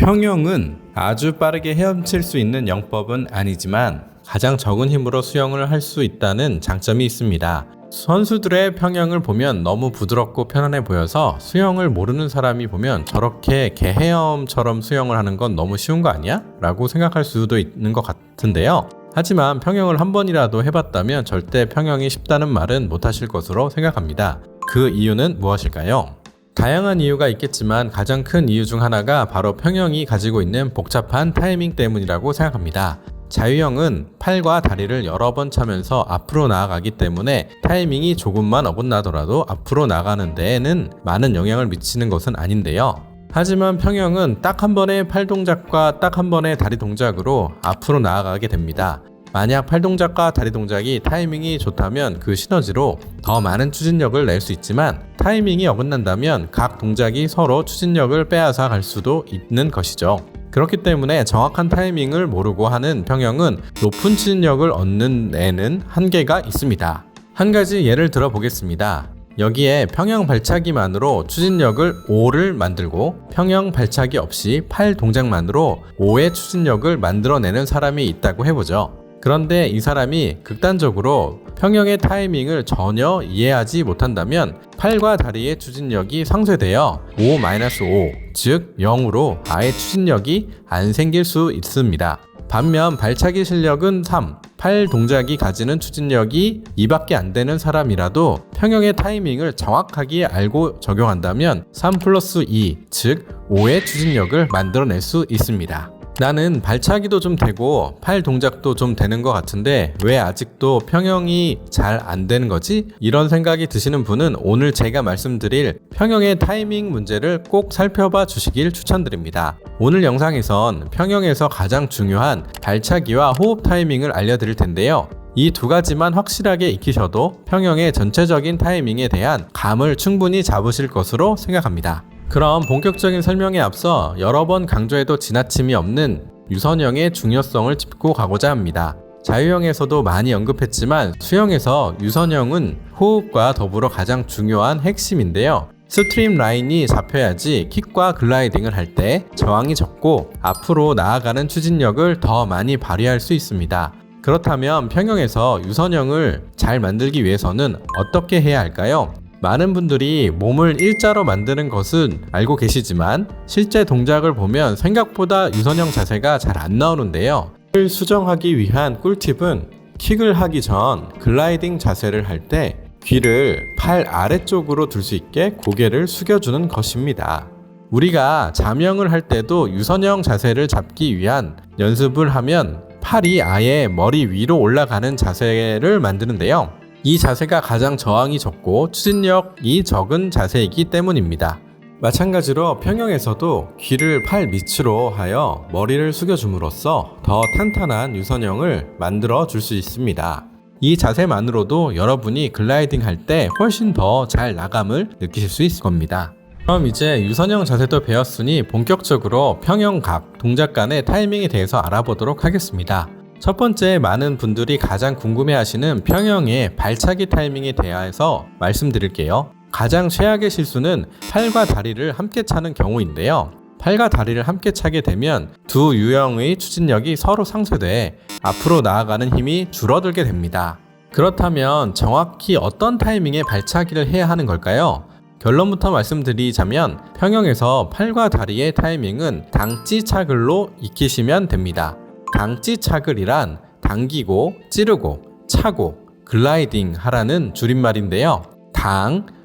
평형은 아주 빠르게 헤엄칠 수 있는 영법은 아니지만 가장 적은 힘으로 수영을 할 수 있다는 장점이 있습니다. 선수들의 평형을 보면 너무 부드럽고 편안해 보여서 수영을 모르는 사람이 보면 저렇게 개헤엄처럼 수영을 하는 건 너무 쉬운 거 아니야? 라고 생각할 수도 있는 것 같은데요. 하지만 평형을 한 번이라도 해봤다면 절대 평형이 쉽다는 말은 못하실 것으로 생각합니다. 그 이유는 무엇일까요? 다양한 이유가 있겠지만 가장 큰 이유 중 하나가 바로 평형이 가지고 있는 복잡한 타이밍 때문이라고 생각합니다. 자유형은 팔과 다리를 여러 번 차면서 앞으로 나아가기 때문에 타이밍이 조금만 어긋나더라도 앞으로 나가는 데에는 많은 영향을 미치는 것은 아닌데요. 하지만 평형은 딱 한 번의 팔 동작과 딱 한 번의 다리 동작으로 앞으로 나아가게 됩니다. 만약 팔 동작과 다리 동작이 타이밍이 좋다면 그 시너지로 더 많은 추진력을 낼 수 있지만 타이밍이 어긋난다면 각 동작이 서로 추진력을 빼앗아 갈 수도 있는 것이죠. 그렇기 때문에 정확한 타이밍을 모르고 하는 평형은 높은 추진력을 얻는 데는 한계가 있습니다. 한 가지 예를 들어 보겠습니다. 여기에 평형 발차기만으로 추진력을 5를 만들고 평형 발차기 없이 팔 동작만으로 5의 추진력을 만들어내는 사람이 있다고 해보죠. 그런데 이 사람이 극단적으로 평형의 타이밍을 전혀 이해하지 못한다면 팔과 다리의 추진력이 상쇄되어 5-5, 즉 0으로 아예 추진력이 안 생길 수 있습니다. 반면 발차기 실력은 3, 팔 동작이 가지는 추진력이 2밖에 안 되는 사람이라도 평형의 타이밍을 정확하게 알고 적용한다면 3+2, 즉 5의 추진력을 만들어낼 수 있습니다. 나는 발차기도 좀 되고 팔 동작도 좀 되는 것 같은데 왜 아직도 평형이 잘 안 되는 거지? 이런 생각이 드시는 분은 오늘 제가 말씀드릴 평형의 타이밍 문제를 꼭 살펴봐 주시길 추천드립니다. 오늘 영상에선 평형에서 가장 중요한 발차기와 호흡 타이밍을 알려드릴 텐데요. 이 두 가지만 확실하게 익히셔도 평형의 전체적인 타이밍에 대한 감을 충분히 잡으실 것으로 생각합니다. 그럼 본격적인 설명에 앞서 여러 번 강조해도 지나침이 없는 유선형의 중요성을 짚고 가고자 합니다. 자유형에서도 많이 언급했지만 수영에서 유선형은 호흡과 더불어 가장 중요한 핵심인데요. 스트림 라인이 잡혀야지 킥과 글라이딩을 할 때 저항이 적고 앞으로 나아가는 추진력을 더 많이 발휘할 수 있습니다. 그렇다면 평형에서 유선형을 잘 만들기 위해서는 어떻게 해야 할까요? 많은 분들이 몸을 일자로 만드는 것은 알고 계시지만 실제 동작을 보면 생각보다 유선형 자세가 잘 안 나오는데요. 킥을 수정하기 위한 꿀팁은 킥을 하기 전 글라이딩 자세를 할 때 귀를 팔 아래쪽으로 둘 수 있게 고개를 숙여주는 것입니다. 우리가 잠영을 할 때도 유선형 자세를 잡기 위한 연습을 하면 팔이 아예 머리 위로 올라가는 자세를 만드는데요. 이 자세가 가장 저항이 적고 추진력이 적은 자세이기 때문입니다. 마찬가지로 평형에서도 귀를 팔 밑으로 하여 머리를 숙여줌으로써 더 탄탄한 유선형을 만들어 줄 수 있습니다. 이 자세만으로도 여러분이 글라이딩 할 때 훨씬 더 잘 나감을 느끼실 수 있을 겁니다. 그럼 이제 유선형 자세도 배웠으니 본격적으로 평형각, 동작 간의 타이밍에 대해서 알아보도록 하겠습니다. 첫 번째, 많은 분들이 가장 궁금해하시는 평형의 발차기 타이밍에 대해서 말씀드릴게요. 가장 최악의 실수는 팔과 다리를 함께 차는 경우인데요. 팔과 다리를 함께 차게 되면 두 유형의 추진력이 서로 상쇄돼 앞으로 나아가는 힘이 줄어들게 됩니다. 그렇다면 정확히 어떤 타이밍에 발차기를 해야 하는 걸까요? 결론부터 말씀드리자면 평형에서 팔과 다리의 타이밍은 당찌차글로 익히시면 됩니다. 당찌차글이란 당기고 찌르고 차고 글라이딩 하라는 줄임말인데요.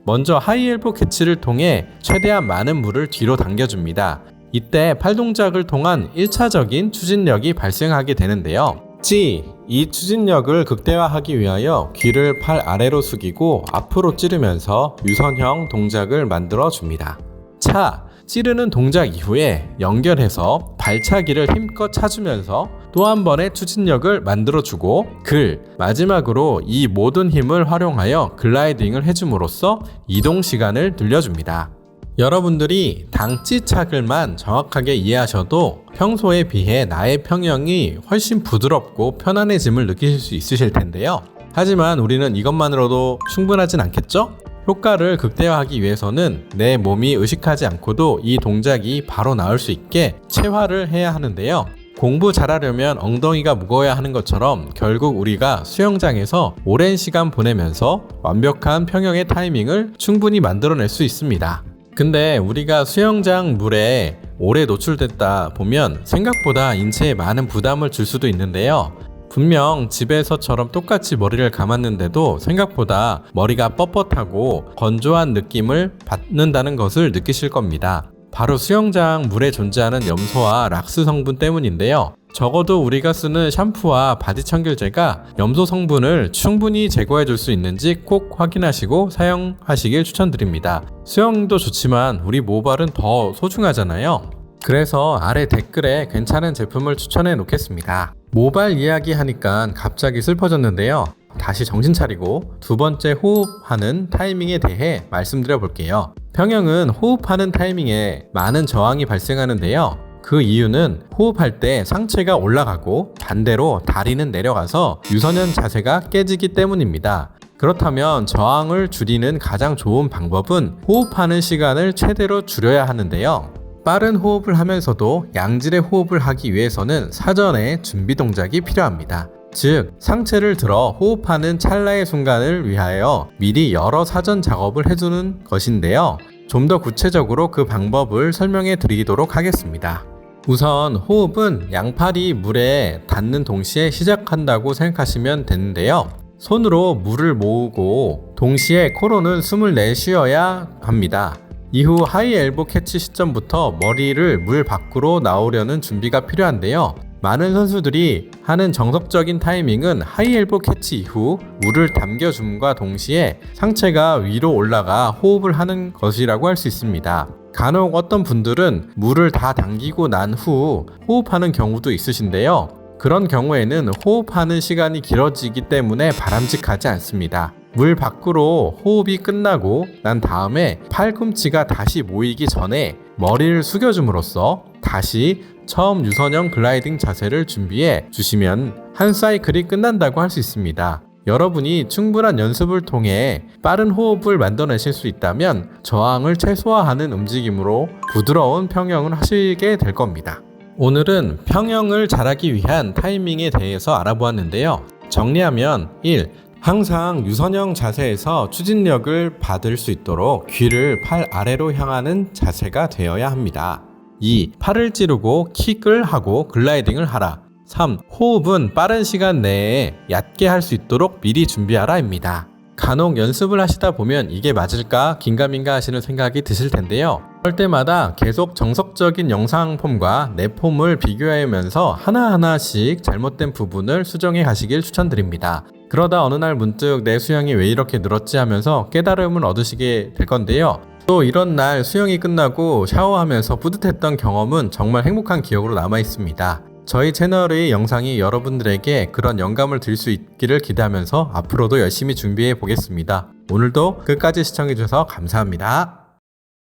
먼저 하이엘보 캐치를 통해 최대한 많은 물을 뒤로 당겨줍니다. 이때 팔 동작을 통한 1차적인 추진력이 발생하게 되는데요. 이 추진력을 극대화하기 위하여 귀를 팔 아래로 숙이고 앞으로 찌르면서 유선형 동작을 만들어 줍니다. 찌르는 동작 이후에 연결해서 발차기를 힘껏 차주면서 또 한 번의 추진력을 만들어주고 마지막으로 이 모든 힘을 활용하여 글라이딩을 해줌으로써 이동 시간을 늘려줍니다. 여러분들이 당찌차글만 정확하게 이해하셔도 평소에 비해 나의 평형이 훨씬 부드럽고 편안해짐을 느끼실 수 있으실 텐데요. 하지만 우리는 이것만으로도 충분하진 않겠죠? 효과를 극대화하기 위해서는 내 몸이 의식하지 않고도 이 동작이 바로 나올 수 있게 체화를 해야 하는데요. 공부 잘하려면 엉덩이가 무거워야 하는 것처럼 결국 우리가 수영장에서 오랜 시간 보내면서 완벽한 평형의 타이밍을 충분히 만들어낼 수 있습니다. 근데 우리가 수영장 물에 오래 노출됐다 보면 생각보다 인체에 많은 부담을 줄 수도 있는데요. 분명 집에서처럼 똑같이 머리를 감았는데도 생각보다 머리가 뻣뻣하고 건조한 느낌을 받는다는 것을 느끼실 겁니다. 바로 수영장 물에 존재하는 염소와 락스 성분 때문인데요. 적어도 우리가 쓰는 샴푸와 바디 청결제가 염소 성분을 충분히 제거해 줄 수 있는지 꼭 확인하시고 사용하시길 추천드립니다. 수영도 좋지만 우리 모발은 더 소중하잖아요. 그래서 아래 댓글에 괜찮은 제품을 추천해 놓겠습니다. 모발 이야기 하니까 갑자기 슬퍼졌는데요. 다시 정신 차리고 두 번째 호흡하는 타이밍에 대해 말씀드려 볼게요. 평형은 호흡하는 타이밍에 많은 저항이 발생하는데요. 그 이유는 호흡할 때 상체가 올라가고 반대로 다리는 내려가서 유선형 자세가 깨지기 때문입니다. 그렇다면 저항을 줄이는 가장 좋은 방법은 호흡하는 시간을 최대로 줄여야 하는데요. 빠른 호흡을 하면서도 양질의 호흡을 하기 위해서는 사전에 준비 동작이 필요합니다. 즉, 상체를 들어 호흡하는 찰나의 순간을 위하여 미리 여러 사전 작업을 해두는 것인데요. 좀 더 구체적으로 그 방법을 설명해 드리도록 하겠습니다. 우선 호흡은 양팔이 물에 닿는 동시에 시작한다고 생각하시면 되는데요. 손으로 물을 모으고 동시에 코로는 숨을 내쉬어야 합니다. 이후 하이 엘보 캐치 시점부터 머리를 물 밖으로 나오려는 준비가 필요한데요. 많은 선수들이 하는 정석적인 타이밍은 하이 엘보 캐치 이후 물을 담겨줌과 동시에 상체가 위로 올라가 호흡을 하는 것이라고 할 수 있습니다. 간혹 어떤 분들은 물을 다 당기고 난 후 호흡하는 경우도 있으신데요. 그런 경우에는 호흡하는 시간이 길어지기 때문에 바람직하지 않습니다. 물 밖으로 호흡이 끝나고 난 다음에 팔꿈치가 다시 모이기 전에 머리를 숙여줌으로써 다시 처음 유선형 글라이딩 자세를 준비해 주시면 한 사이클이 끝난다고 할 수 있습니다. 여러분이 충분한 연습을 통해 빠른 호흡을 만들어내실 수 있다면 저항을 최소화하는 움직임으로 부드러운 평형을 하시게 될 겁니다. 오늘은 평형을 잘하기 위한 타이밍에 대해서 알아보았는데요. 정리하면 1. 항상 유선형 자세에서 추진력을 받을 수 있도록 귀를 팔 아래로 향하는 자세가 되어야 합니다. 2. 팔을 찌르고 킥을 하고 글라이딩을 하라. 3. 호흡은 빠른 시간 내에 얕게 할 수 있도록 미리 준비하라입니다. 간혹 연습을 하시다 보면 이게 맞을까 긴가민가 하시는 생각이 드실 텐데요. 그럴 때마다 계속 정석적인 영상 폼과 내 폼을 비교하면서 하나하나씩 잘못된 부분을 수정해 가시길 추천드립니다. 그러다 어느 날 문득 내 수영이 왜 이렇게 늘었지 하면서 깨달음을 얻으시게 될 건데요. 또 이런 날 수영이 끝나고 샤워하면서 뿌듯했던 경험은 정말 행복한 기억으로 남아 있습니다. 저희 채널의 영상이 여러분들에게 그런 영감을 드릴 수 있기를 기대하면서 앞으로도 열심히 준비해 보겠습니다. 오늘도 끝까지 시청해 주셔서 감사합니다.